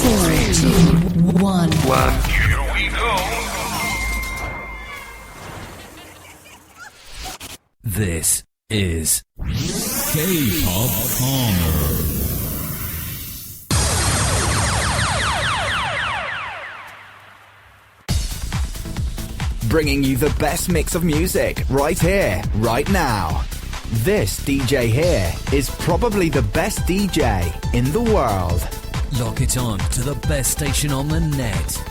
1. Here we go. This is K-Pop Korner. Bringing you the best mix of music right here, right now. This DJ here is probably the best DJ in the world. Lock it on to the best station on the net.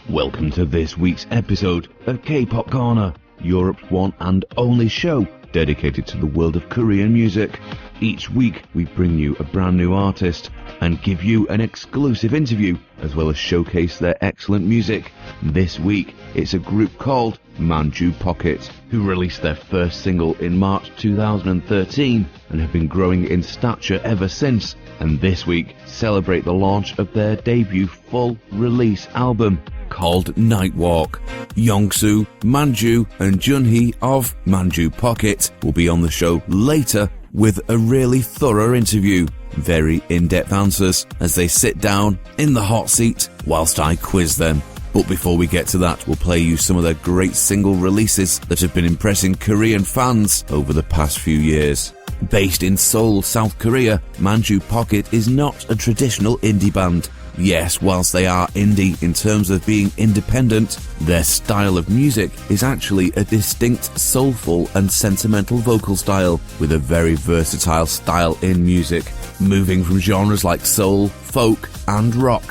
Welcome to this week's episode of K-Pop Korner, Europe's one and only show dedicated to the world of Korean music. Each week we bring you a brand new artist and give you an exclusive interview as well as showcase their excellent music. This week it's a group called Manju Pocket, who released their first single in March 2013 and have been growing in stature ever since, and this week celebrate the launch of their debut full release album called Nightwalk. Yongsoo, Manju and Junhee of Manju Pocket will be on the show later with a really thorough interview. Very in-depth answers as they sit down in the hot seat whilst I quiz them. But before we get to that, we'll play you some of their great single releases that have been impressing Korean fans over the past few years. Based in Seoul, South Korea, Manju Pocket is not a traditional indie band. Yes, whilst they are indie in terms of being independent, their style of music is actually a distinct soulful and sentimental vocal style with a very versatile style in music, moving from genres like soul, folk and rock.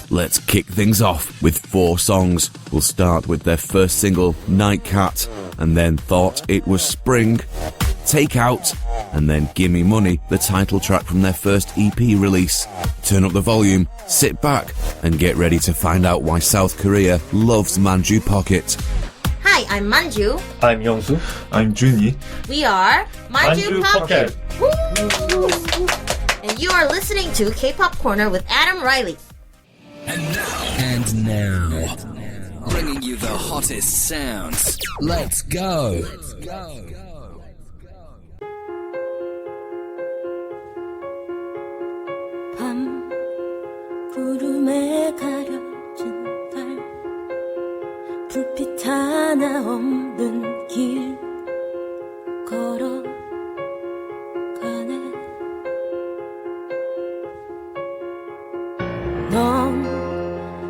Let's kick things off with 4 songs. We'll start with their first single, Nightcat, and then Thought It Was Spring, Take Out, and then Gimme Money, the title track from their first EP release. Turn up the volume, sit back, and get ready to find out why South Korea loves Manju Pocket. Hi, I'm Manju. I'm Yongsoo. I'm Junhee. We are Manju Pocket. Woo! And you are listening to K-Pop Korner with Adam Riley. And now, bringing you the hottest sounds. Let's go. 밤 구름에 가려진 달 불빛 하나 없는 길 걸어가네 넌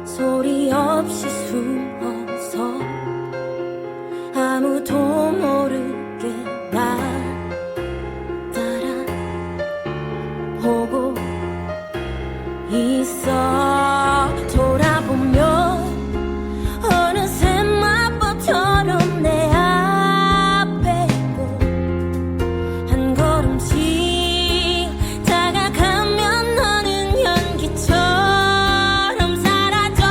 소리 없이 숨어서 아무도 모르게 나 따라 보고 있어 돌아보면 어느새 마법처럼 내 앞에 있고 한 걸음씩 다가가면 너는 연기처럼 사라져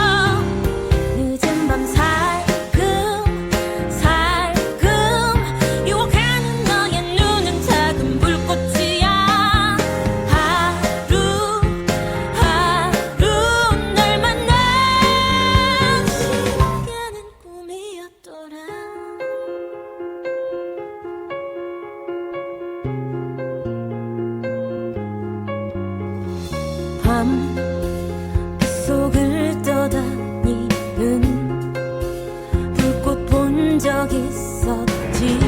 늦은 밤 살금살금 유혹하는 너의 눈은 작은 불꽃이야 널 만난 시간은 꿈이었더라 밤 빗속을 떠다니는 불꽃 본 적 있었지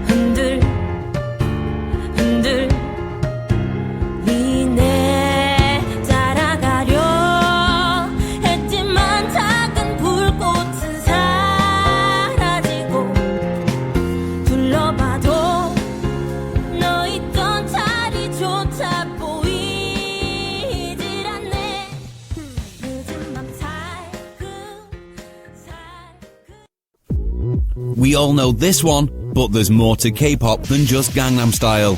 흔들 흔들 니네 따라가려 했지만 작은 불꽃은 사라지고 둘러봐도 너 있던 자리조차 보이질 않네 늦은 밤 We all know this one, but there's more to K-pop than just Gangnam Style.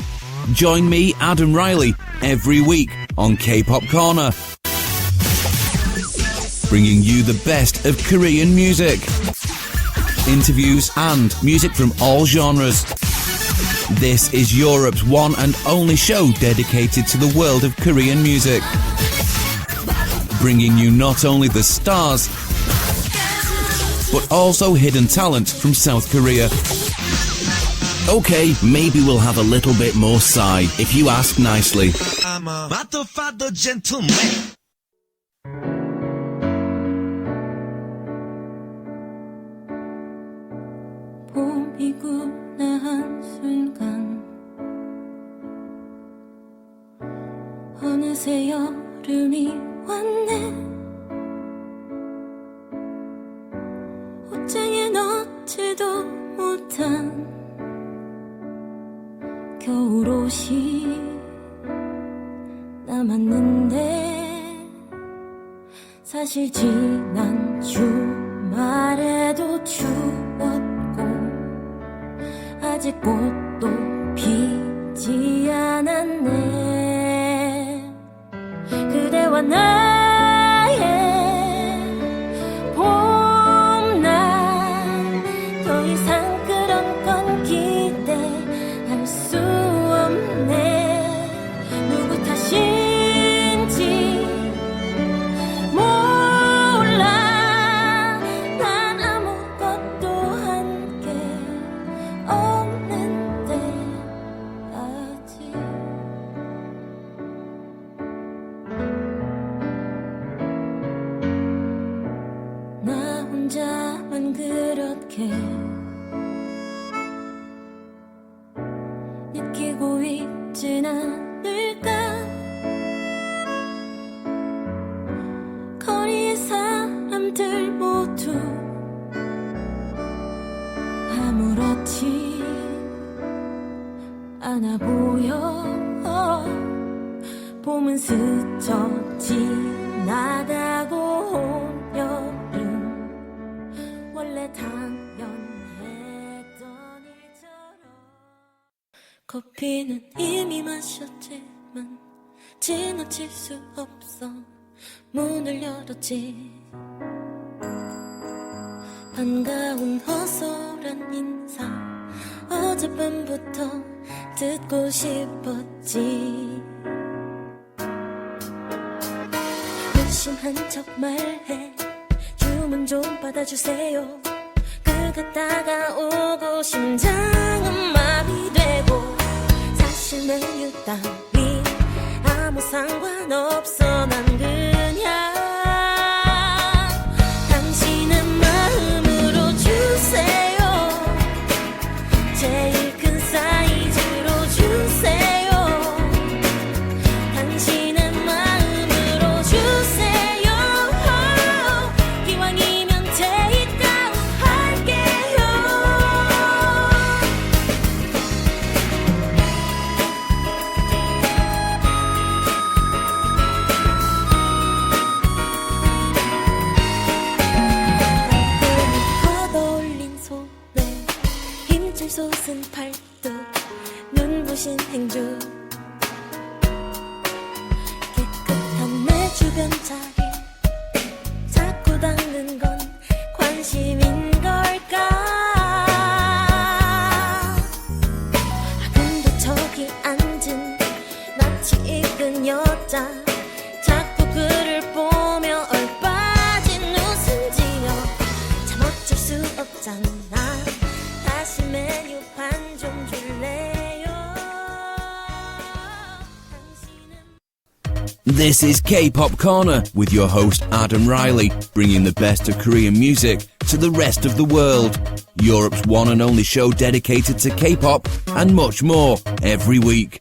Join me, Adam Riley, every week on K-Pop Korner, bringing you the best of Korean music, interviews and music from all genres. This is Europe's one and only show dedicated to the world of Korean music, bringing you not only the stars, but also hidden talent from South Korea. Okay, maybe we'll have a little bit more Psy, if you ask nicely. I'm a motherfucker gentleman. 봄이구나 한순간 어느새 여름이 왔네 옷장에 넣지도 못한 겨울옷이 남았는데 사실 지난 주말에도 추웠고 아직 꽃도 피지 않았네 그대와 나의 봄날 더 이상 그런 건 기대할 수 없네 누구 탓인지 몰라 난 아무것도 한 게 없는데 아직 나 혼자만 그렇게 느끼고 있진 않을까 거리의 사람들 모두 아무렇지 않아 보여 봄은 스쳐 지나가고 온 여름 원래 당연했던 일처럼 커피는 이미 마셨지만 지나칠 수 없어 문을 열었지 반가운 허술한 인사 어젯밤부터 듣고 싶었지 무심한 척 말해 주문 좀 받아주세요 그가 다가오고 심장은 마비 되고 사실 메뉴 따위 아무 상관없어 난 그냥 당신의 마음으로 주세요 제일 큰 사이즈로 주세요 당신의 마음으로 주세요 기왕이면 테이크아웃 할게요 걷어올린 손에 힘줄 솟은 팔뚝 눈부신 행주 깨끗한 내 주변 자리 자꾸 닦는 건 관심인 걸까 근데 저기 앉은 낯이 익은 여자 자꾸 그를 보며 얼빠진 웃음 지어 참 어쩔 수 없잖아 다시 메뉴판 좀 줄래요 당신은 This is K-Pop Korner with your host Adam Riley, bringing the best of Korean music to the rest of the world. Europe's one and only show dedicated to K-pop and much more every week.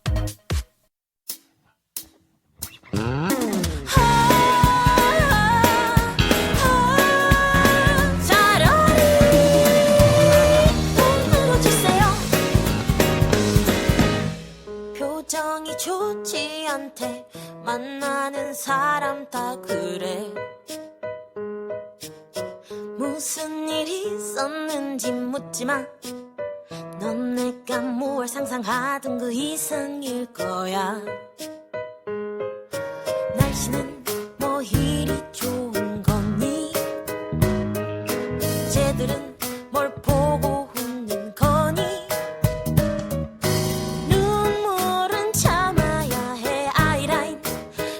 표정이 좋지 않대 만나는 사람 다 그래 무슨 일이 있었는지 묻지마 넌 내가 뭘 상상하던 그 이상일 거야 날씨는 뭐 이리 좋은 거니 쟤들은 뭘 보고 웃는 거니 눈물은 참아야 해 아이라인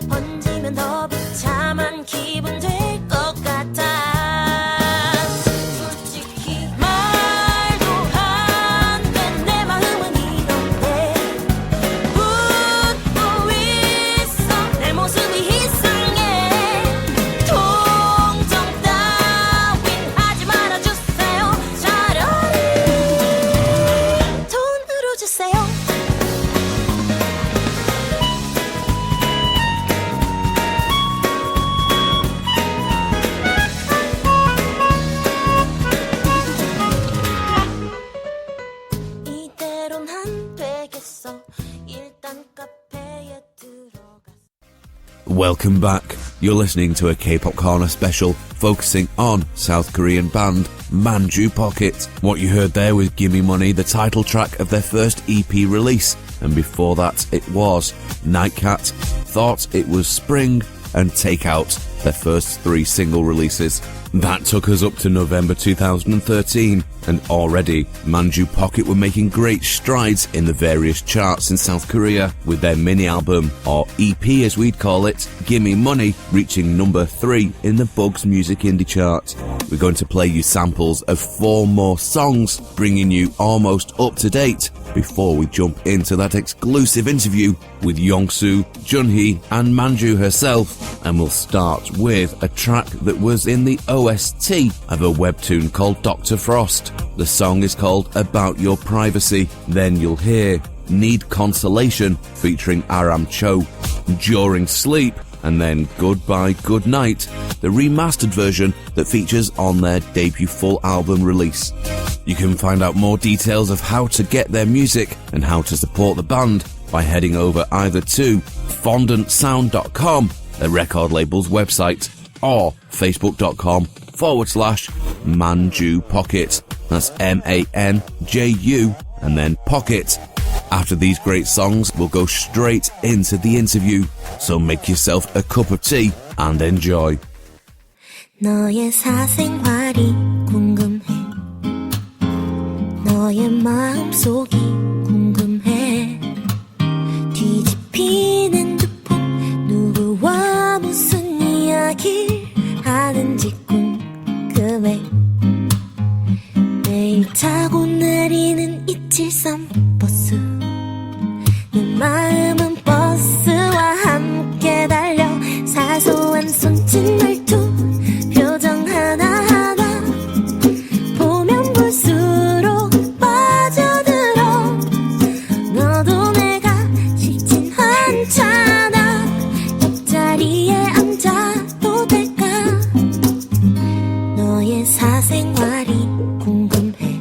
번지면 더 비참한 기분 될 것 같아 Welcome back. You're listening to a K-Pop Korner special focusing on South Korean band Manju Pocket. What you heard there was Gimme Money, the title track of their first EP release, and before that it was Nightcat, Thought It Was Spring, and Take Out, their first 3 single releases. That took us up to November 2013, and already Manju Pocket were making great strides in the various charts in South Korea, with their mini-album, or EP as we'd call it, Gimme Money, reaching number 3 in the Bugs Music Indie chart. We're going to play you samples of 4 more songs, bringing you almost up to date, before we jump into that exclusive interview with Yongsoo, Junhee and Manju herself. And we'll start with a track that was in the OST of a webtoon called Dr. Frost. The song is called About Your Privacy. Then you'll hear Need Consolation featuring Aram Cho, During Sleep, and then Goodbye Goodnight, the remastered version that features on their debut full album release. You can find out more details of how to get their music and how to support the band by heading over either to fondantsound.com, the record label's website, or facebook.com/Manju Pocket. That's MANJU and then Pocket. After these great songs, we'll go straight into the interview. So make yourself a cup of tea and enjoy. 너의 사생활이 궁금해. 너의 마음속이 궁금해. 뒤집힌 핸드폰 누구와 무슨 이야기 하는지 궁금해. 매일 타고 내리는 273 버스. 내 마음은 버스와 함께 달려. 사소한 손짓 말투 표정 하나하나 보면 볼수록 빠져들어. 너도 내가 싫진 않잖아. 옆자리에 앉아도 될까. 너의 사생활이 궁금해.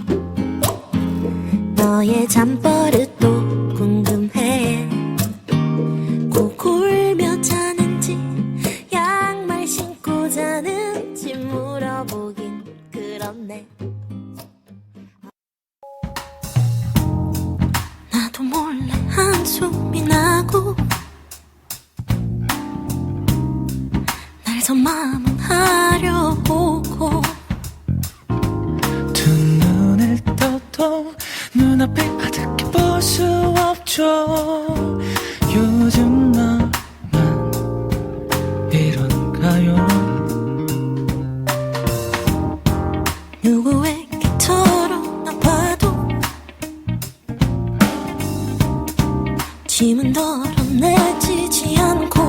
너의 잠버릇도 궁금해. 꼭 울며 자는지 양말 신고 자는지 물어보긴 그렇네. 나도 몰래 한숨이 나고 날 선마음은 하려오고 두 눈을 떠도 눈앞에 아득히 볼 수 없죠. 요즘 나만 이런가요? 누구에게 털어놔봐도 짐은 덜어내지지 않고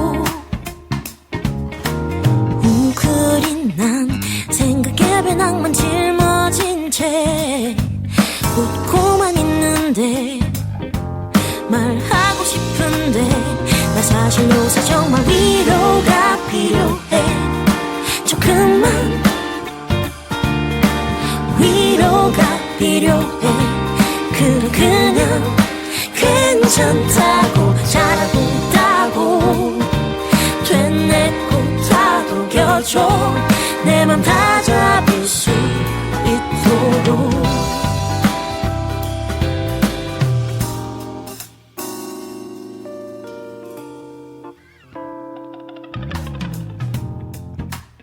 웅크린 난 생각에 배낭만 짊어진 채 웃고만 있는데 말하고 싶은데 나 사실 요새 정말 위로가 필요해. 조금만 위로가 필요해. 그래 그냥 괜찮다고 잘하고 있다고 되뇌고 다독여줘. 내 맘 다 잡을 수 있도록.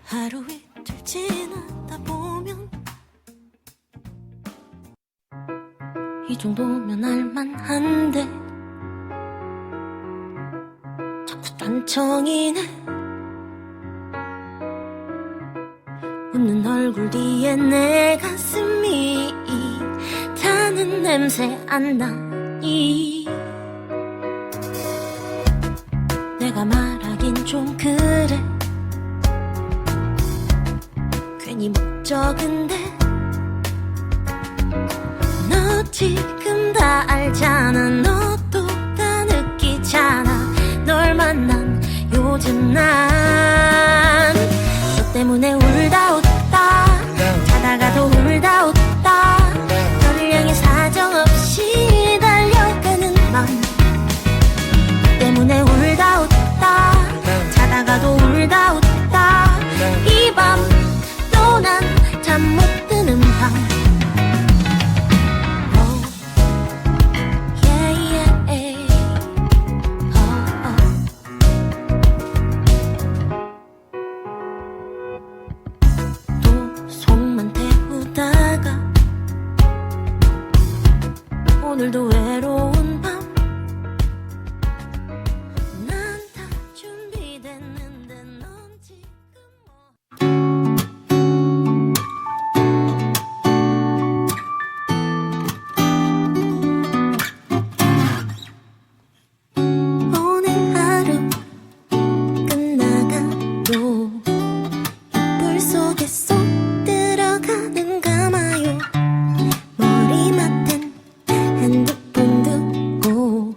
하루 이틀 지나다 보면 이 정도면 알만한데 자꾸 딴청이네. 웃는 얼굴 뒤에 내 가슴이 타는 냄새 안 나니. 내가 말하긴 좀 그래. 괜히 목적인데 너 지금 다 알잖아. 너도 다 느끼잖아. 널 만난 요즘 난 너 때문에 울다 웃다 자다가도 울다 웃다 너를 향해 사정없이 달려가는 맘. 너 때문에 울다 웃다 자다가 오늘도 외로운 밤 난 다 준비됐는데 넌 지금 오늘 하루 끝나가도 이불 속에 쏙 들어가는가 마요 머리맡엔 핸드폰 두고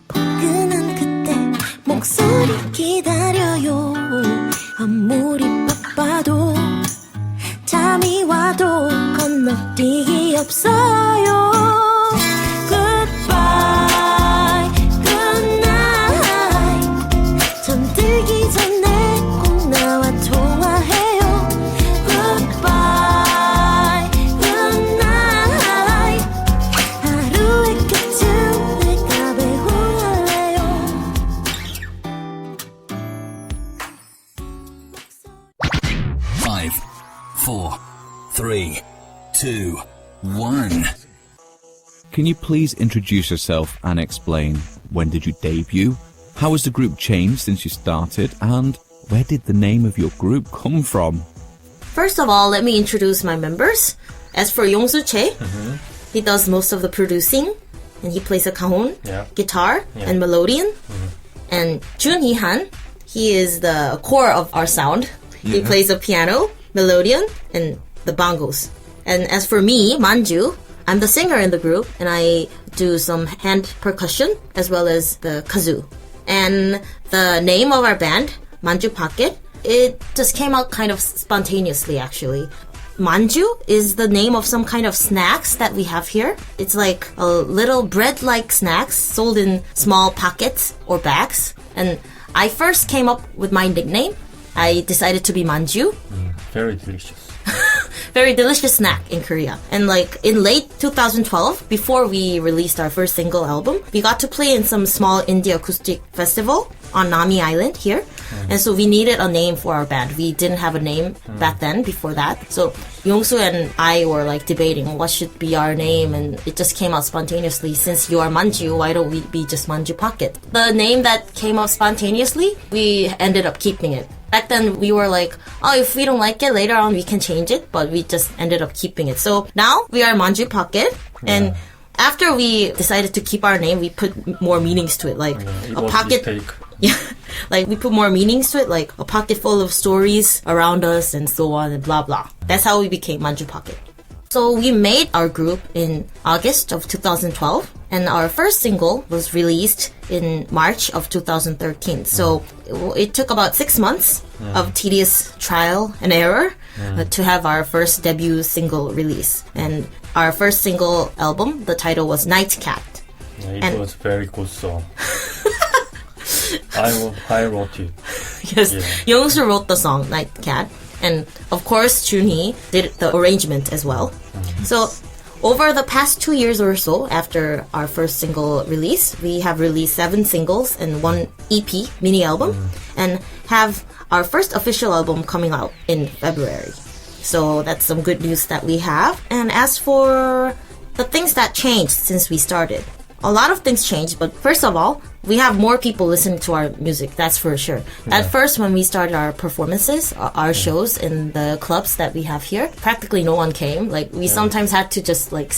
포근한 그때 목소리 기다려요 아무리 바빠도 잠이 와도 건너뛰기 없어요 Goodbye, good night 잠들기 전에 꼭 나와 통화해요 Goodbye, good night 하루의 끝은 내가 배웅할래요 5, 4, 3, 2, 1. Can you please introduce yourself and explain when did you debut? How has the group changed since you started? And where did the name of your group come from? First of all, let me introduce my members. As for Yongsu Che, he does most of the producing, and he plays a cajon, guitar, and melodian. And Jun Hee-han, he is the core of our sound. He plays the piano, melodian, and the bongos. And as for me, Manju, I'm the singer in the group, and I do some hand percussion as well as the kazoo. And the name of our band, Manju Pocket, it just came out kind of spontaneously, actually. Manju is the name of some kind of snacks that we have here. It's like a little bread-like snacks sold in small pockets or bags. And I first came up with my nickname. I decided to be Manju. Very delicious. Very delicious snack in Korea. And like in late 2012, before we released our first single album, we got to play in some small indie acoustic festival on Nami Island here. And so we needed a name for our band. We didn't have a name back then before that. So Yongsu and I were like debating what should be our name, and it just came out spontaneously. Since you are Manju, why don't we be just Manju Pocket? The name that came out spontaneously, we ended up keeping it. Back then, we were like, oh, if we don't like it, later on we can change it, but we just ended up keeping it. So now we are Manju Pocket, and after we decided to keep our name, we put more meanings to it, like It a was pocket. mistake. Yeah, like we put more meanings to it, like a pocket full of stories around us and so on and blah blah. That's how we became Manju Pocket. So we made our group in August of 2012, and our first single was released in March of 2013. So it took about 6 months of tedious trial and error to have our first debut single release. And our first single album, the title was Night Cat. It was very good song. I wrote it. Yes, Youngsu wrote the song Night Cat, and of course Junhee did the arrangement as well. So over the past 2 years or so after our first single release, we have released 7 singles and 1 EP mini album, and have our first official album coming out in February. So that's some good news that we have. And as for the things that changed since we started, a lot of things changed, but first of all, we have more people listening to our music, that's for sure. At first, when we started our performances, our shows in the clubs that we have here, practically no one came. Like, we sometimes had to just, like,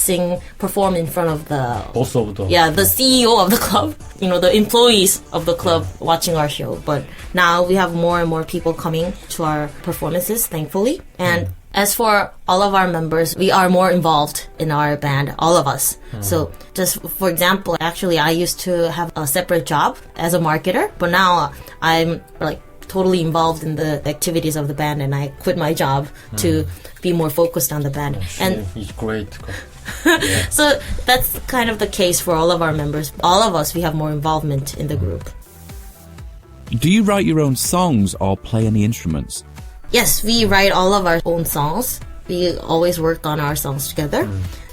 perform in front of the... Both of them. Yeah, the CEO of the club, the employees of the club watching our show. But now we have more and more people coming to our performances, thankfully. And as for all of our members, we are more involved in our band, all of us. So just for example, actually I used to have a separate job as a marketer, but now I'm like totally involved in the activities of the band, and I quit my job to be more focused on the band. And it's great. so that's kind of the case for all of our members. All of us, we have more involvement in the group. Do you write your own songs or play any instruments? Yes, we write all of our own songs. We always work on our songs together.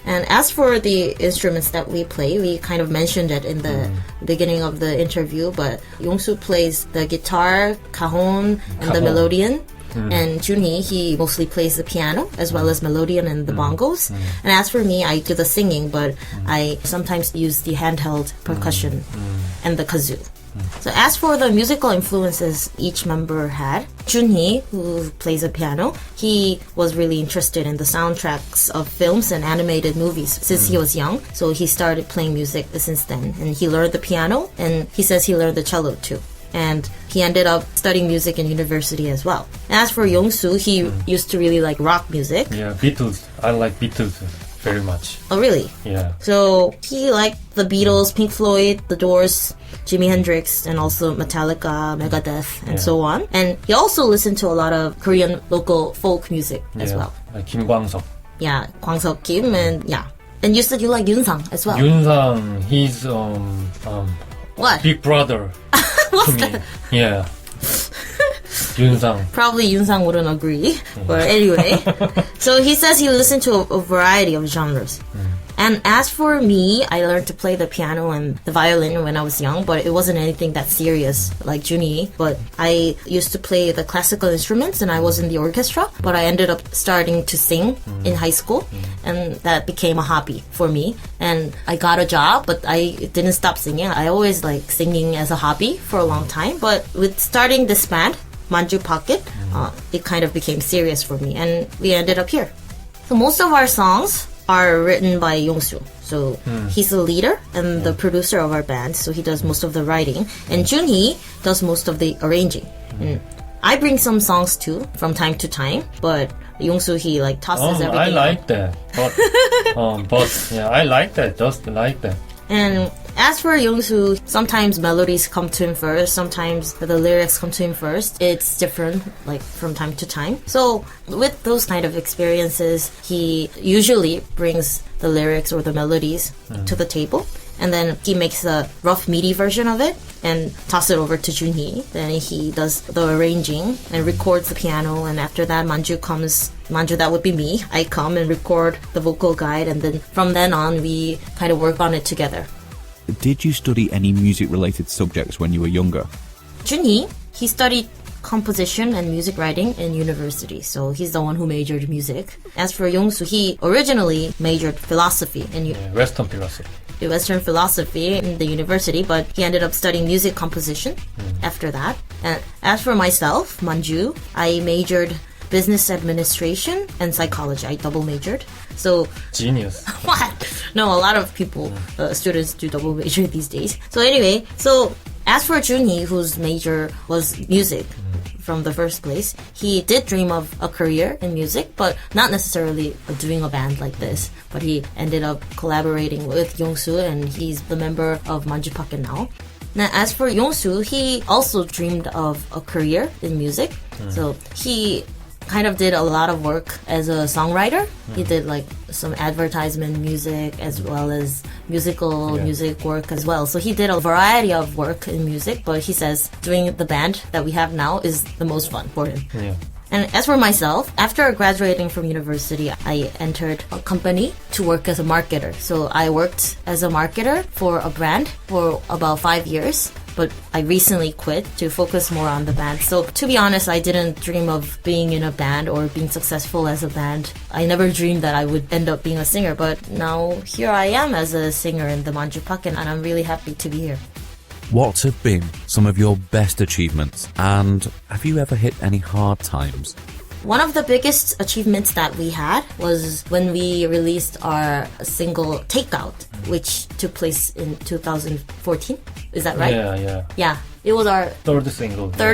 And as for the instruments that we play, we kind of mentioned it in the beginning of the interview, but Yongsu plays the guitar, cajon, and the melodian. And Junhee, he mostly plays the piano as well as melodian and the bongos. And as for me, I do the singing, but I sometimes use the handheld percussion and the kazoo. So as for the musical influences each member had, Junhee, who plays the piano, he was really interested in the soundtracks of films and animated movies since he was young. So he started playing music since then. And he learned the piano, and he says he learned the cello too. And he ended up studying music in university as well. And as for Yongsoo, he used to really like rock music. Yeah, Beatles. I like Beatles very much. Oh, really? Yeah. So he liked the Beatles, Pink Floyd, The Doors, Jimi Hendrix, and also Metallica, Megadeth, and so on. And he also listened to a lot of Korean local folk music as well. Like Kim Kwang-seok. Yeah, Kwang-seok Kim, and yeah. And you said you like Yoon-sang as well. Yoon-sang, he's What? big brother to me. Yeah. Yoon-sang. Probably Yoon-sang wouldn't agree. But anyway. So he says he listened to a variety of genres. And as for me, I learned to play the piano and the violin when I was young, but it wasn't anything that serious like Junhee. But I used to play the classical instruments and I was in the orchestra, but I ended up starting to sing in high school, and that became a hobby for me. And I got a job, but I didn't stop singing. I always like singing as a hobby for a long time, but with starting this band, Manju Pocket, it kind of became serious for me, and we ended up here. So most of our songs are written by Yongsoo. So he's the leader and the producer of our band, so he does most of the writing. And Junhee does most of the arranging. And I bring some songs too from time to time, but Yongsoo, he like tosses everything. I like that. But yeah, I like that. Just like that. And as for Yongsoo, sometimes melodies come to him first, sometimes the lyrics come to him first. It's different, like, from time to time. So, with those kind of experiences, he usually brings the lyrics or the melodies to the table. And then he makes a rough MIDI version of it and toss it over to Junhee. Then he does the arranging and records the piano. And after that, Manju, that would be me. I come and record the vocal guide. And then from then on, we kind of work on it together. Did you study any music-related subjects when you were younger? Junhee, he studied composition and music writing in university, so he's the one who majored music. As for Yongsoo, he originally majored philosophy in Western philosophy. Western philosophy in the university, but he ended up studying music composition after that. And as for myself, Manju, I majored business administration and psychology. I double majored. So Genius. what? No, a lot of people, students do double major these days. So anyway, as for Junhee, whose major was music from the first place, he did dream of a career in music, but not necessarily doing a band like this. But he ended up collaborating with Yongsoo, and he's the member of Manju Pocket now. Now, as for Yongsoo, he also dreamed of a career in music. So he kind of did a lot of work as a songwriter. He did like some advertisement music as well as music work as well. So he did a variety of work in music, but he says doing the band that we have now is the most fun for him. Yeah. And as for myself, after graduating from university, I entered a company to work as a marketer. So I worked as a marketer for a brand for about 5 years. But I recently quit to focus more on the band. So to be honest, I didn't dream of being in a band or being successful as a band. I never dreamed that I would end up being a singer. But now here I am as a singer in the Manju Pocket, and I'm really happy to be here. What have been some of your best achievements, and have you ever hit any hard times? One of the biggest achievements that we had was when we released our single Takeout, which took place in 2014. Is that right? Yeah. Yeah. It was our Third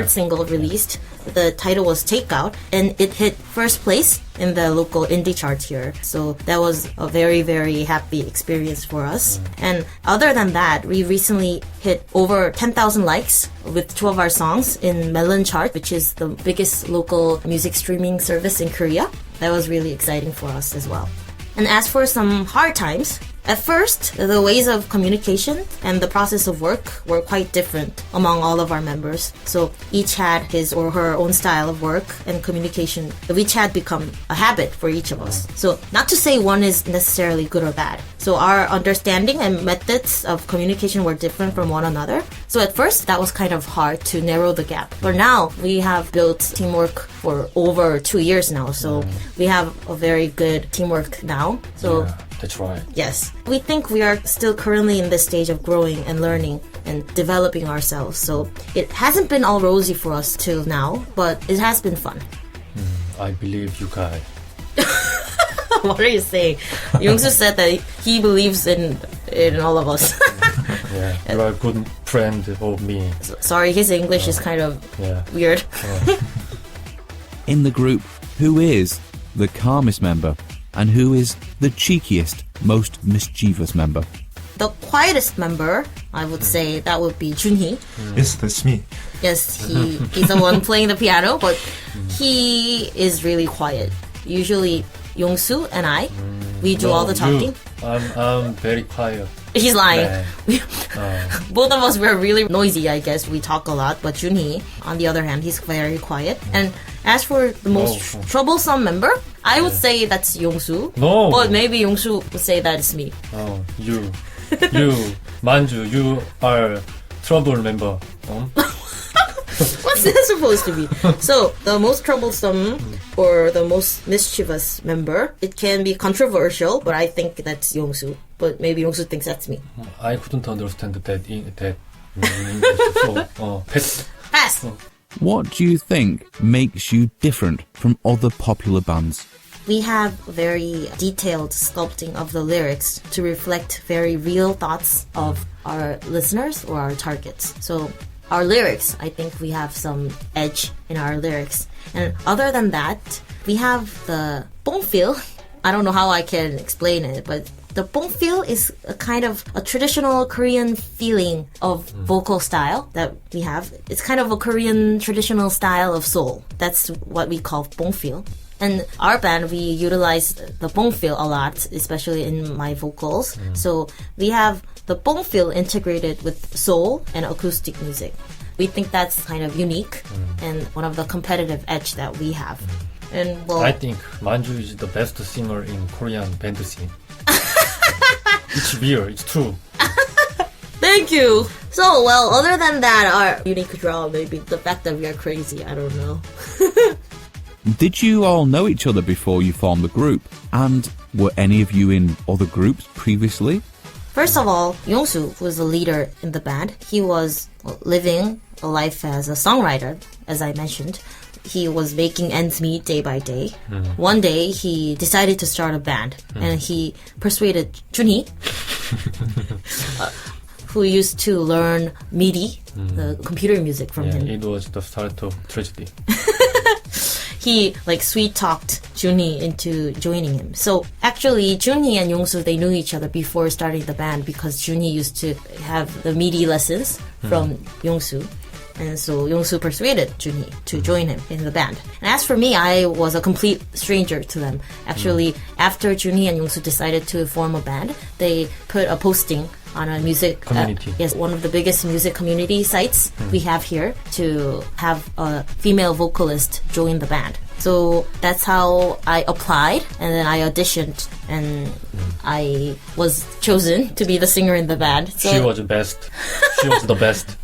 single released. The title was Takeout, and it hit first place in the local indie charts here. So that was a very, very happy experience for us. And other than that, we recently hit over 10,000 likes with 2 of our songs in Melon chart, which is the biggest local music streaming service in Korea. That was really exciting for us as well. And as for some hard times, At first, the ways of communication and the process of work were quite different among all of our members. So each had his or her own style of work and communication, which had become a habit for each of us. So not to say one is necessarily good or bad. So our understanding and methods of communication were different from one another. So at first, that was kind of hard to narrow the gap. But now we have built teamwork for over 2 years now. So we have a very good teamwork now. So that's right. yes, we think we are still currently in this stage of growing and learning and developing ourselves. So it hasn't been all rosy for us till now, but it has been fun. I believe you guys. What are you saying? Youngsu said that he believes in all of us. Yeah, you are a good friend of me. Sorry, his English is kind of weird. In the group, who is the calmest member and who is the cheekiest, most mischievous member? The quietest member, I would say, that would be Junhee. Yes, that's me. Yes, he's the one playing the piano, but he is really quiet. Usually, Yongsoo and I, we do all the talking. I'm very quiet. He's lying. Man. Both of us were really noisy, I guess. We talk a lot, but Junhee, on the other hand, he's very quiet. And as for the most troublesome member, I would say that's Yongsoo. No. But maybe Yongsoo would say that it's me. Oh, you, Manju, you are trouble member. What's that supposed to be? So, the most troublesome or the most mischievous member, it can be controversial, but I think that's Yongsoo. But maybe Yongsoo thinks that's me. I couldn't understand that in English. So, Pass! What do you think makes you different from other popular bands? We have very detailed sculpting of the lyrics to reflect very real thoughts of our listeners or our targets. So, our lyrics, I think we have some edge in our lyrics. And other than that, we have the 뽕필. I don't know how I can explain it, but the 뽕필 is a kind of a traditional Korean feeling of vocal style that we have. It's kind of a Korean traditional style of soul. That's what we call 뽕필. And our band, we utilize the 뽕필 a lot, especially in my vocals. So we have the 뽕필 integrated with soul and acoustic music. We think that's kind of unique and one of the competitive edge that we have. And well, I think Manju is the best singer in Korean band scene. It's real, it's true. thank you. So, well, other than that, our unique draw, maybe the fact that we are crazy, I don't know. Did you all know each other before you formed the group? And were any of you in other groups previously? First of all, Yongsoo, who was the leader in the band, he was living a life as a songwriter, as I mentioned. He was making ends meet day by day. One day, he decided to start a band, and he persuaded Junhee, who used to learn MIDI, the computer music from him. It was the start of tragedy. He sweet-talked Junhee into joining him. So actually, Junhee and Yongsoo, they knew each other before starting the band because Junhee used to have the MIDI lessons from Yongsoo. And so Yongsoo persuaded Junhee to join him in the band. And as for me, I was a complete stranger to them. Actually, after Junhee and Yongsoo decided to form a band, they put a posting on a music community. Yes, one of the biggest music community sites we have here to have a female vocalist join the band. So that's how I applied, and then I auditioned, and I was chosen to be the singer in the band. So She was the best. She was the best.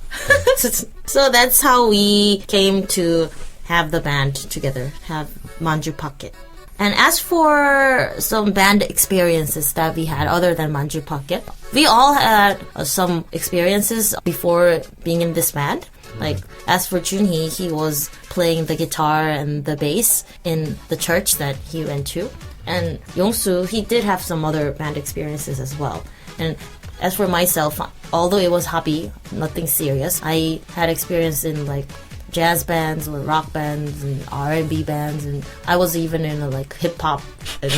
So that's how we came to have the band together, have Manju Pocket. And as for some band experiences that we had other than Manju Pocket, we all had some experiences before being in this band. Like, as for Junhee, he was playing the guitar and the bass in the church that he went to. And Yongsoo, he did have some other band experiences as well. And as for myself, although it was hobby, nothing serious, I had experience in jazz bands or rock bands and R&B bands, and I was even in a hip-hop and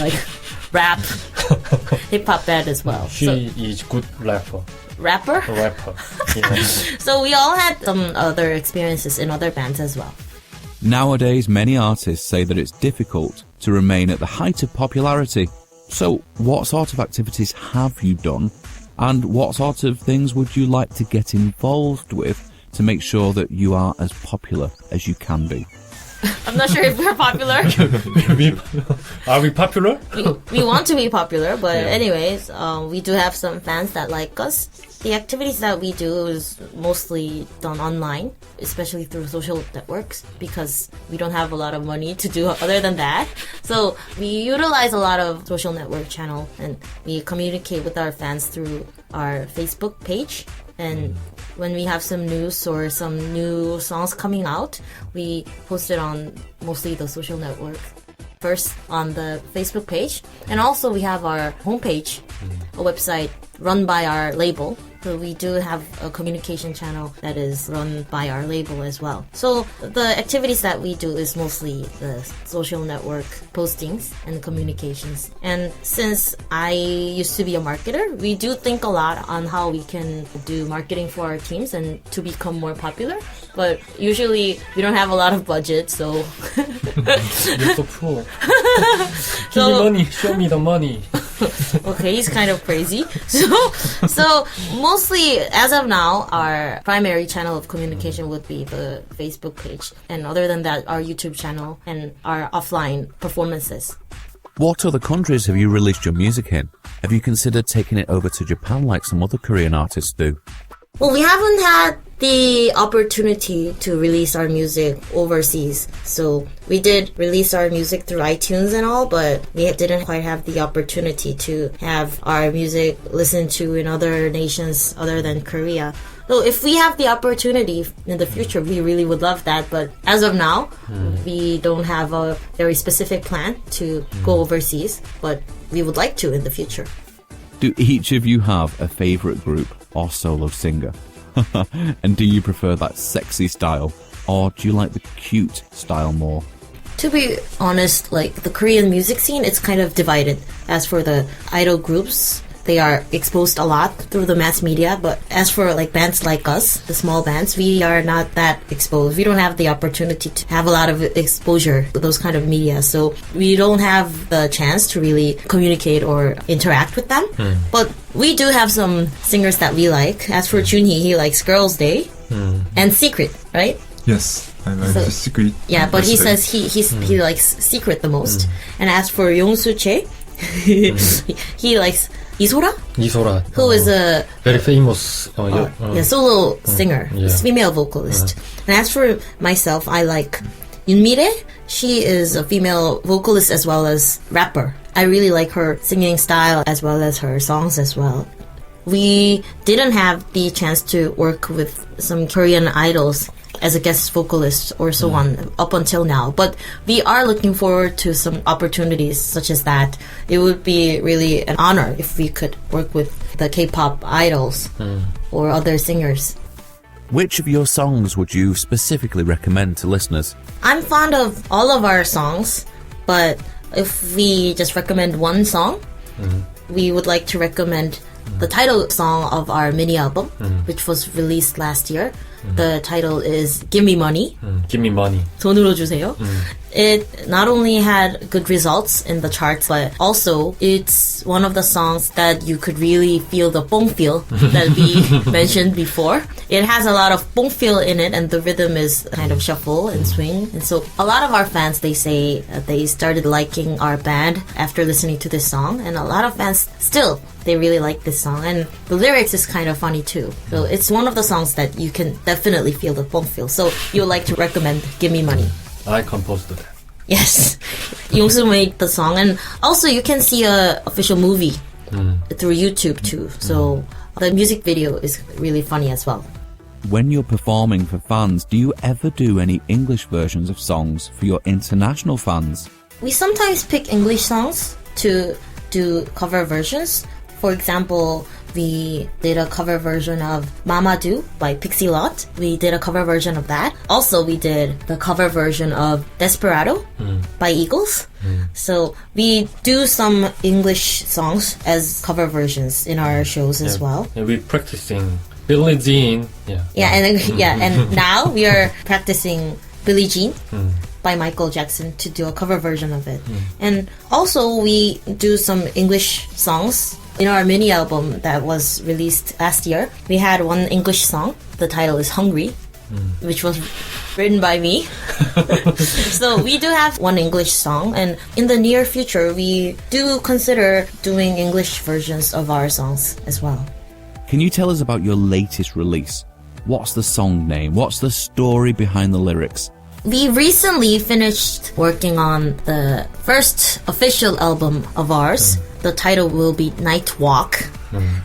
rap hip-hop band as well. She is good rapper. Rapper? Rapper. Yeah. So we all had some other experiences in other bands as well. Nowadays, many artists say that it's difficult to remain at the height of popularity. So, what sort of activities have you done, and what sort of things would you like to get involved with to make sure that you are as popular as you can be? I'm not sure if we're popular. Are we popular? We want to be popular, but anyways, we do have some fans that like us. The activities that we do is mostly done online, especially through social networks, because we don't have a lot of money to do other than that. So we utilize a lot of social network channel, and we communicate with our fans through our Facebook page. And when we have some news or some new songs coming out, we post it on mostly the social network. First on the Facebook page, and also we have our homepage, a website run by our label. So we do have a communication channel that is run by our label as well. So the activities that we do is mostly the social network postings and communications. And since I used to be a marketer, we do think a lot on how we can do marketing for our teams and to become more popular. But usually we don't have a lot of budget, so... You're so poor. Give me money, show me the money. Okay, he's kind of crazy. So mostly, as of now, our primary channel of communication would be the Facebook page. And other than that, our YouTube channel and our offline performances. What other countries have you released your music in? Have you considered taking it over to Japan like some other Korean artists do? Well, we haven't had the opportunity to release our music overseas. So we did release our music through iTunes and all, but we didn't quite have the opportunity to have our music listened to in other nations other than Korea. So if we have the opportunity in the future, we really would love that. But as of now, we don't have a very specific plan to go overseas, but we would like to in the future. Do each of you have a favourite group or solo singer? And do you prefer that sexy style, or do you like the cute style more? To be honest, like the Korean music scene, it's kind of divided. As for the idol groups, they are exposed a lot through the mass media, but as for like bands like us, the small bands, we are not that exposed. We don't have the opportunity to have a lot of exposure to those kind of media, so we don't have the chance to really communicate or interact with them. But we do have some singers that we like. As for Junhee, he likes Girls' Day and Secret, right? Yes, I like the Secret. Yeah, but he says he likes Secret the most. And as for Yongsu Che, he likes Isora, who is a very famous solo singer, female vocalist. And as for myself, I like Yunmire. She is a female vocalist as well as rapper. I really like her singing style as well as her songs as well. We didn't have the chance to work with some Korean idols as a guest vocalist or so on up until now, but we are looking forward to some opportunities such as that. It would be really an honor if we could work with the K-pop idols or other singers. Which of your songs would you specifically recommend to listeners? I'm fond of all of our songs, but if we just recommend one song, we would like to recommend the title song of our mini album, which was released last year. The title is Give Me Money. Give me money. 돈으로 주세요. It not only had good results in the charts, but also it's one of the songs that you could really feel the bong feel that we mentioned before. It has a lot of bong feel in it, and the rhythm is kind of shuffle and swing. And so a lot of our fans, they say they started liking our band after listening to this song, and a lot of fans still, they really like this song, and the lyrics is kind of funny too. So it's one of the songs that you can definitely feel the bong feel. So you would like to recommend Give Me Money. I composed that. Yes, Yongsu made the song, and also you can see a official movie through YouTube too. So the music video is really funny as well. When you're performing for fans, do you ever do any English versions of songs for your international fans? We sometimes pick English songs to do cover versions. For example, we did a cover version of Mama Do by Pixie Lott. We did a cover version of that. Also, we did the cover version of Desperado by Eagles. So we do some English songs as cover versions in our shows as well. And we're practicing Billie Jean. And now we are practicing Billie Jean by Michael Jackson to do a cover version of it. And also we do some English songs. In our mini album that was released last year, we had one English song. The title is Hungry, which was written by me. So we do have one English song, and in the near future we do consider doing English versions of our songs as well. Can you tell us about your latest release? What's the song name? What's the story behind the lyrics? We recently finished working on the first official album of ours. The title will be Night Walk.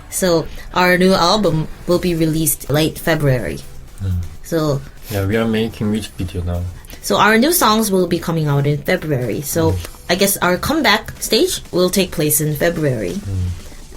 So our new album will be released late February. So Yeah, we are making music video now. So our new songs will be coming out in February. So I guess our comeback stage will take place in February.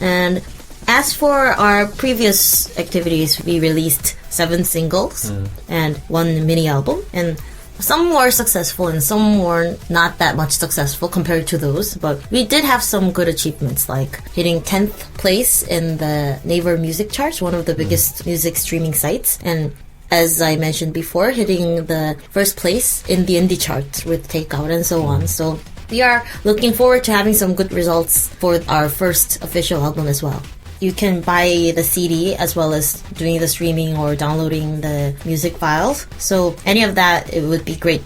And as for our previous activities, we released 7 singles and 1 mini album. And some were successful and some were not that much successful compared to those. But we did have some good achievements, like hitting 10th place in the Naver music charts, one of the biggest music streaming sites. And as I mentioned before, hitting the first place in the indie charts with Takeout and so on. So we are looking forward to having some good results for our first official album as well. You can buy the CD as well as doing the streaming or downloading the music files. So any of that, it would be great.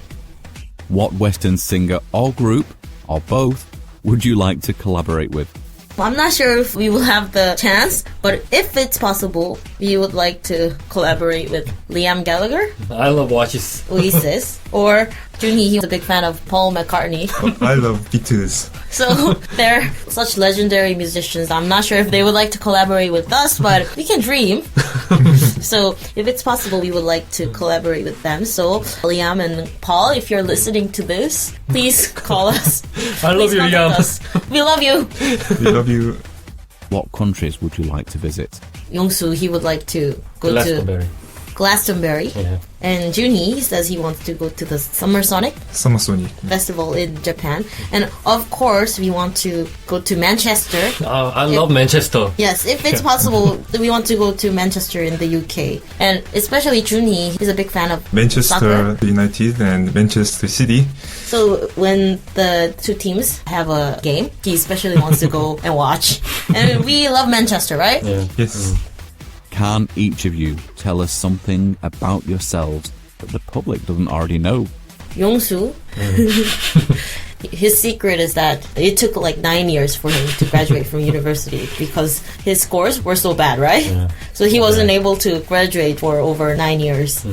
What Western singer or group, or both, would you like to collaborate with? I'm not sure if we will have the chance, but if it's possible, we would like to collaborate with Liam Gallagher, I love Oasis. Oasis, or Junhee. He's a big fan of Paul McCartney. I love Beatles. So they're such legendary musicians. I'm not sure if they would like to collaborate with us, but we can dream. So if it's possible, we would like to collaborate with them. So Liam and Paul, if you're listening to this, please call us. I love Please you, contact Liam. us. We love you. We love you. What countries would you like to visit? Yongsu, he would like to go Glastonbury. to Glastonbury. Yeah. And Junhee says he wants to go to the Summer Sonic Summer Sonic. Festival in Japan. And of course, we want to go to Manchester. I love Manchester. Yes, if it's possible, we want to go to Manchester in the UK. And especially Junhee, he's a big fan of Manchester soccer. United and Manchester City. So when the two teams have a game, he especially wants to go and watch. And we love Manchester, right? Yeah. Yes. Can each of you tell us something about yourselves that the public doesn't already know? Yongsu, his secret is that it took like 9 years for him to graduate from university because his scores were so bad, right? Yeah. So he wasn't able to graduate for over 9 years.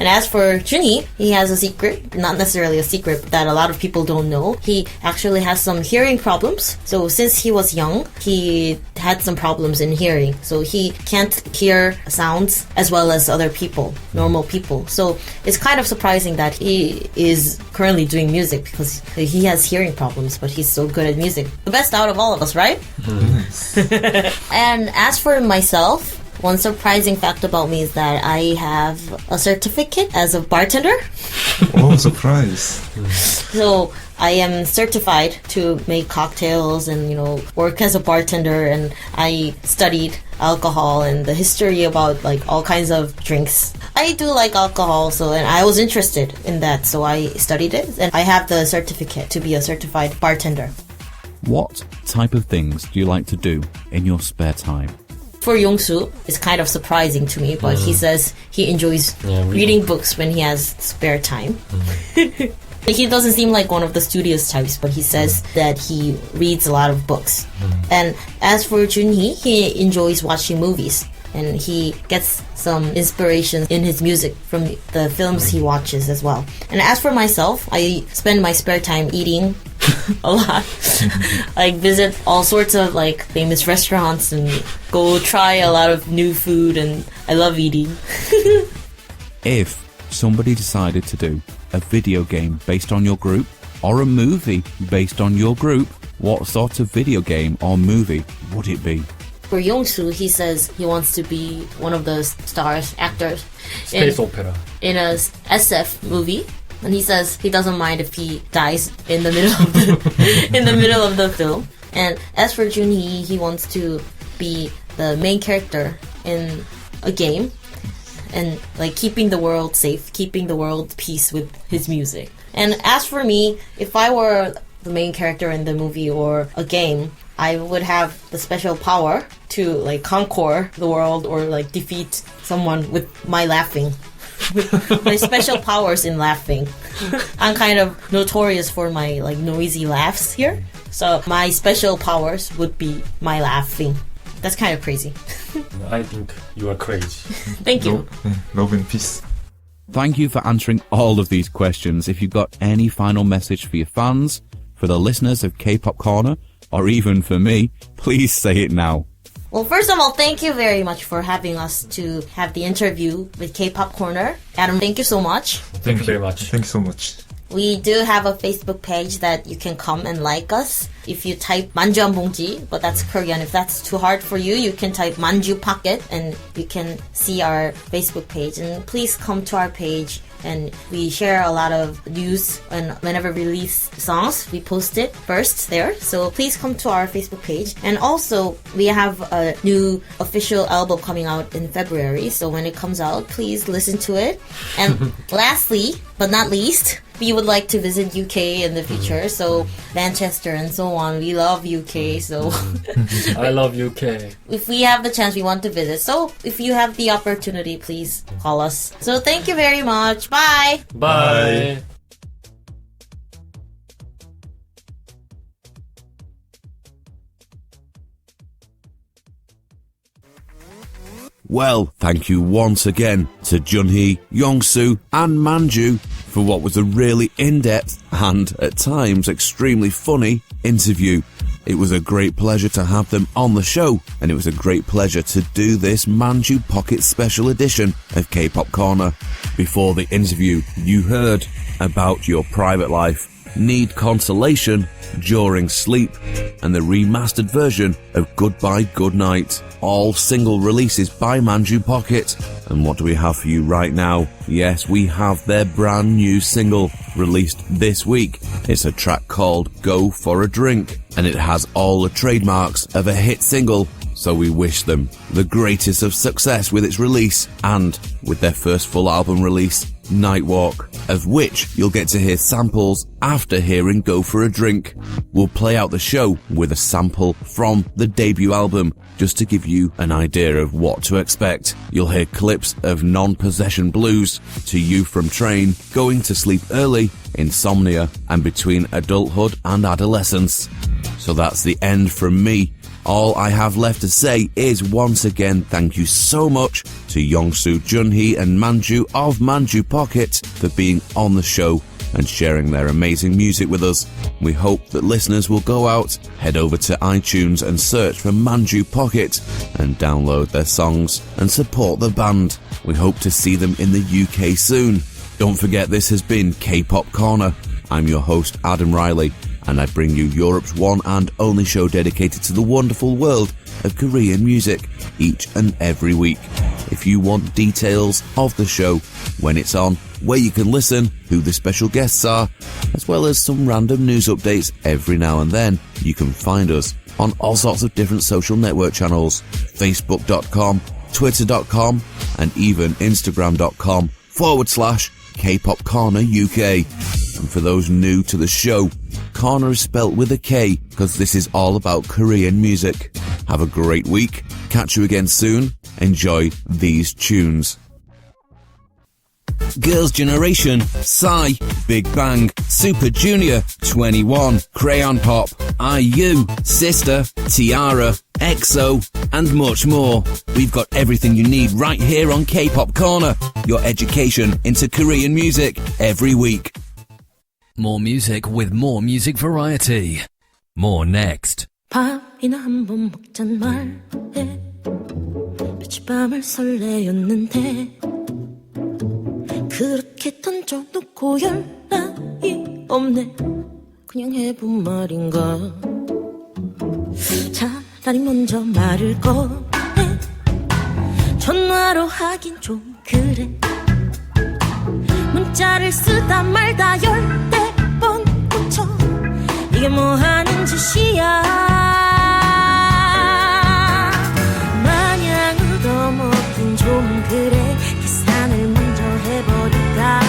And as for Junhee, he has a secret, not necessarily a secret, but that a lot of people don't know. He actually has some hearing problems. So since he was young, he had some problems in hearing. So he can't hear sounds as well as other people, normal people. So it's kind of surprising that he is currently doing music because he has hearing problems, but he's so good at music. The best out of all of us, right? And as for myself, one surprising fact about me is that I have a certificate as a bartender. Oh, surprise. So I am certified to make cocktails and, work as a bartender, and I studied alcohol and the history about like all kinds of drinks. I do like alcohol, and I was interested in that, so I studied it, and I have the certificate to be a certified bartender. What type of things do you like to do in your spare time? For Yongsu, it's kind of surprising to me, but he says he enjoys reading books when he has spare time. He doesn't seem like one of the studious types, but he says that he reads a lot of books. And as for Junhee, he enjoys watching movies, and he gets some inspiration in his music from the films he watches as well. And as for myself, I spend my spare time eating a lot. I visit all sorts of like famous restaurants and go try a lot of new food, and I love eating. If somebody decided to do a video game based on your group or a movie based on your group, what sort of video game or movie would it be? For Yongsu, he says he wants to be one of the actors Space opera. in a SF movie. And he says he doesn't mind if he dies in the middle of the film. And as for Junhee, he wants to be the main character in a game and like keeping the world safe, keeping the world peace with his music. And as for me, if I were the main character in the movie or a game, I would have the special power to like conquer the world or like defeat someone with my laughing. With my special powers in laughing. I'm kind of notorious for my like noisy laughs here. So my special powers would be my laughing. That's kind of crazy. I think you are crazy. Thank you. Love and peace. Thank you for answering all of these questions. If you've got any final message for your fans, for the listeners of K-Pop Korner, or even for me, please say it now. Well, first of all, thank you very much for having us to have the interview with K-Pop Korner. Adam, thank you so much. Thank you very much. Thank you so much. We do have a Facebook page that you can come and like us. If you type 만주한봉지, but that's Korean. If that's too hard for you, you can type 만주 pocket and you can see our Facebook page. And please come to our page. And we share a lot of news, and whenever we release songs, we post it first there. So please come to our Facebook page. And also, we have a new official album coming out in February. So when it comes out, please listen to it. And lastly, but not least, we would like to visit UK in the future. So Manchester and so on. We love UK. So I love UK. if we have the chance, we want to visit. So if you have the opportunity, please call us. So thank you very much. Bye. Bye. Well, thank you once again to Junhee, Yongsoo and Manju for what was a really in-depth and, at times, extremely funny interview. It was a great pleasure to have them on the show, and it was a great pleasure to do this Manju Pocket Special Edition of K-Pop Korner. Before the interview, you heard about your private life, need consolation during sleep, and the remastered version of Goodbye Goodnight, all single releases by Manju Pocket. And what do we have for you right now? Yes, we have their brand new single released this week. It's a track called Go For A Drink, and it has all the trademarks of a hit single. So we wish them the greatest of success with its release and with their first full album release, Nightwalk, of which you'll get to hear samples after hearing Go For A Drink. We'll play out the show with a sample from the debut album just to give you an idea of what to expect. You'll hear clips of Non-Possession Blues, To You From Train, Going to Sleep Early, Insomnia, and Between Adulthood and Adolescence. So that's the end from me. All I have left to say is once again thank you so much to Yongsoo, Junhee and Manju of Manju Pocket for being on the show and sharing their amazing music with us. We hope that listeners will go out, head over to iTunes and search for Manju Pocket and download their songs and support the band. We hope to see them in the UK soon. Don't forget, this has been K-Pop Korner. I'm your host Adam Riley, and I bring you Europe's one and only show dedicated to the wonderful world of Korean music each and every week. If you want details of the show, when it's on, where you can listen, who the special guests are, as well as some random news updates every now and then, you can find us on all sorts of different social network channels, facebook.com, twitter.com, and even instagram.com/K-Pop Korner UK. And for those new to the show, Korner is spelt with a K because this is all about Korean music. Have a great week. Catch you again soon. Enjoy these tunes. Girls' Generation, Psy, Big Bang, Super Junior, 21, Crayon Pop, IU, Sister, Tiara, EXO, and much more. We've got everything you need right here on K-Pop Korner, your education into Korean music every week. More music with more music variety. More next. 밥이나 한번 먹잔 말해 며칠 밤을 설레었는데 그렇게 던져놓고 연락이 없네 그냥 해본 말인가 차라리 먼저 말을 꺼내 전화로 하긴 좀 그래 문자를 쓰다 말다 10번 꽂혀 이게 뭐 하는 짓이야 마냥 얻어먹긴 좀 그래 계산을 먼저 해버릴까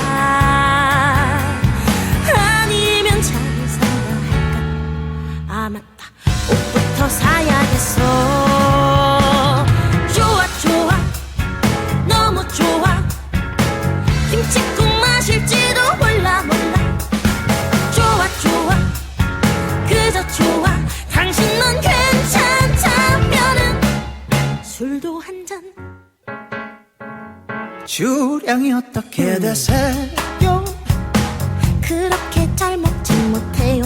주량이 어떻게 되세요? 그렇게 잘 먹지 못해요.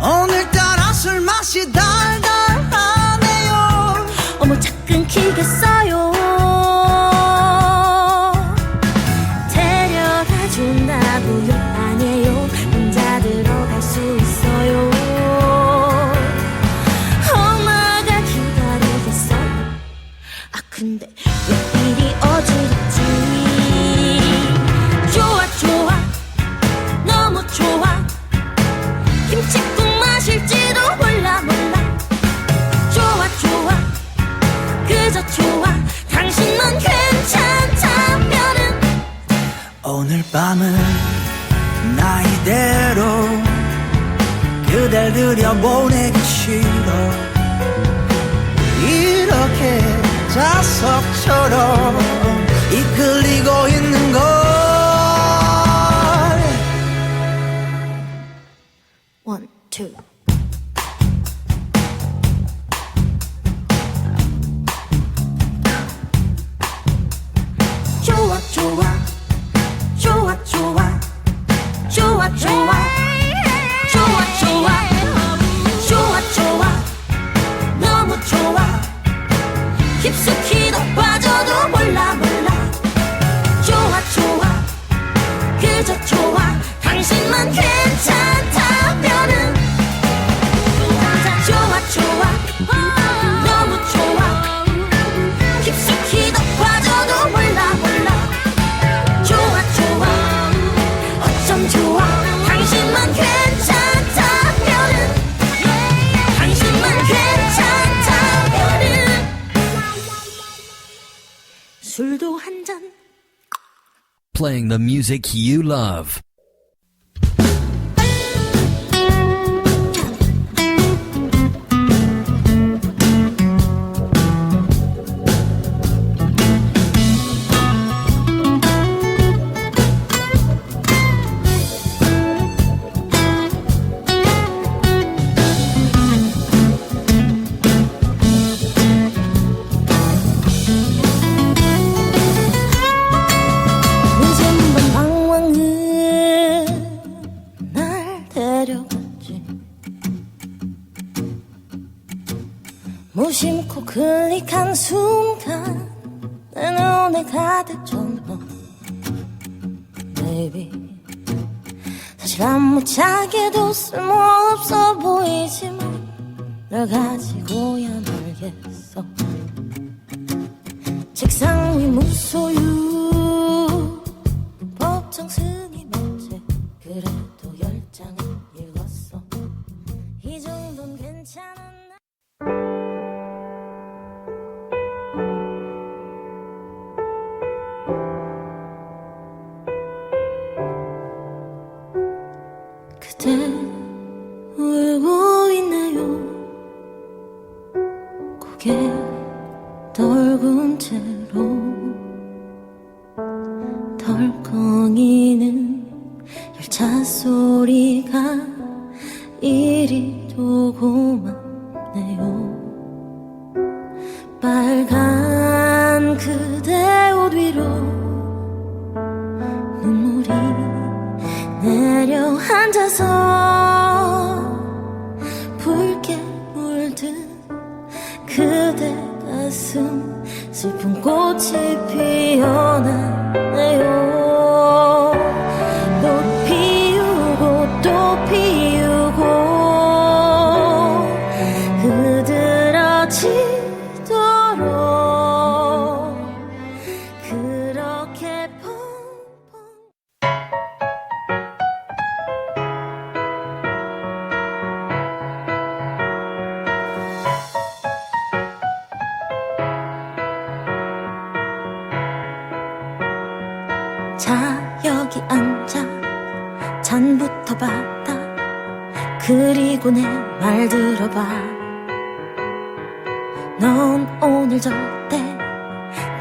오늘따라 술 맛이 달달하네요. 어머 자 끊기겠어요. 데려다 준다고요? 아니에요. 혼자 들어갈 수 있어요. 엄마가 기다리겠어요. 아 근데 왜 이리 어지럽지? 좋아 좋아 너무 좋아. 김치국 마실지도 몰라 몰라. 좋아 좋아 그저 좋아. 당신만 괜찮다면은 오늘 밤은 나 이대로 그댈 들여보내기 싫어. 이렇게 자석처럼 이끌리고 있는 걸. One, two. 좋아 좋아 좋아 좋아 좋아 좋아 좋아 좋아 좋아 좋아 너무 좋아. 깊숙이 더 빠져도 몰라 몰라. 좋아 좋아 그저 좋아. 당신만 괜찮다면은 좋아 좋아 너무 좋아. 깊숙이 더 빠져도 몰라 몰라. 좋아 좋아 어쩜 좋아. 당신만 괜찮다면은 당신만 괜찮다면은 술도 한 잔. Playing the music you love. 늦은 밤 방황은 날 데려갔지. 무심코 클릭한 순간 내 눈에 가득 젖어. Baby 사실 아무짝에도 쓸모없어 보이지만 널 가지고야 말겠어. 책상 위 무소유 법정 스님 어째 그래도 10장은 읽었어. 이 정도는 괜찮은 나. 그대 울고 있네요. 고개 떨군 채로 덜컹이는 열차 소리가 이리도 고맙네요. 빨간 그대 옷 위로 눈물이 내려앉아서 붉게 물든 그대 가슴 슬픈 꽃이 피어나네요. 또 피우고 또 피우고 그들어지도록 그렇게 펑펑. 자 여기 앉아 잔부터 받아. 그리고 내 말 들어봐. 넌 오늘 절대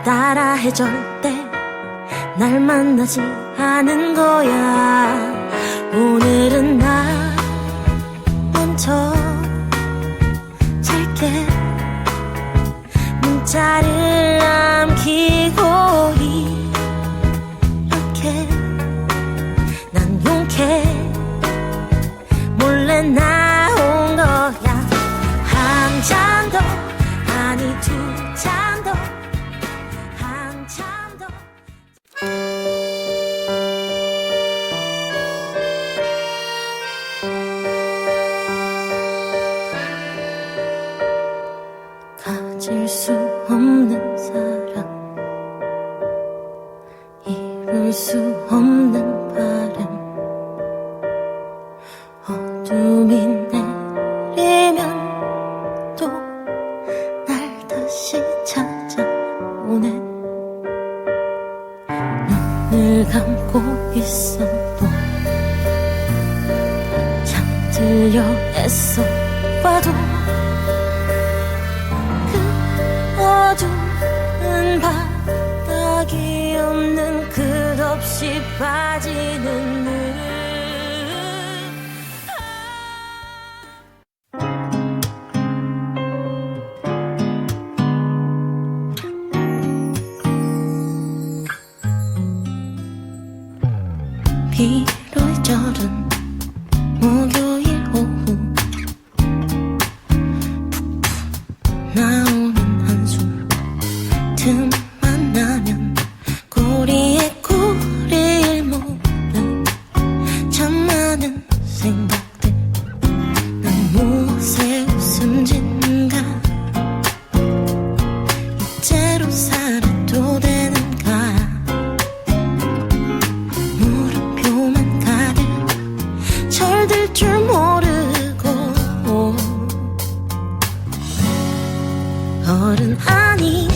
따라해 절대 날 만나지 않은 거야. 오늘은 나 먼저 짧게 문자를 남기고 두 잔 더 한참 더 가질 수 없는 사랑 이룰 수 없는 바람 어둠이 내리면 또 날 다시 찾아오네 눈을 감고 있어도 잠들려 애써 봐도 어두운 바닥이 없는 끝없이 빠지는 눈 비로의 절은 목요일 오후 푹푹 나오는 한숨 틈만 나면 꼬리에 꼬리를 무는 참 많은 생각들 난 무엇에 웃음 짓는가 이대로 살아도 되는가 물음표만 가득 철들 줄 모르고 어른 아닌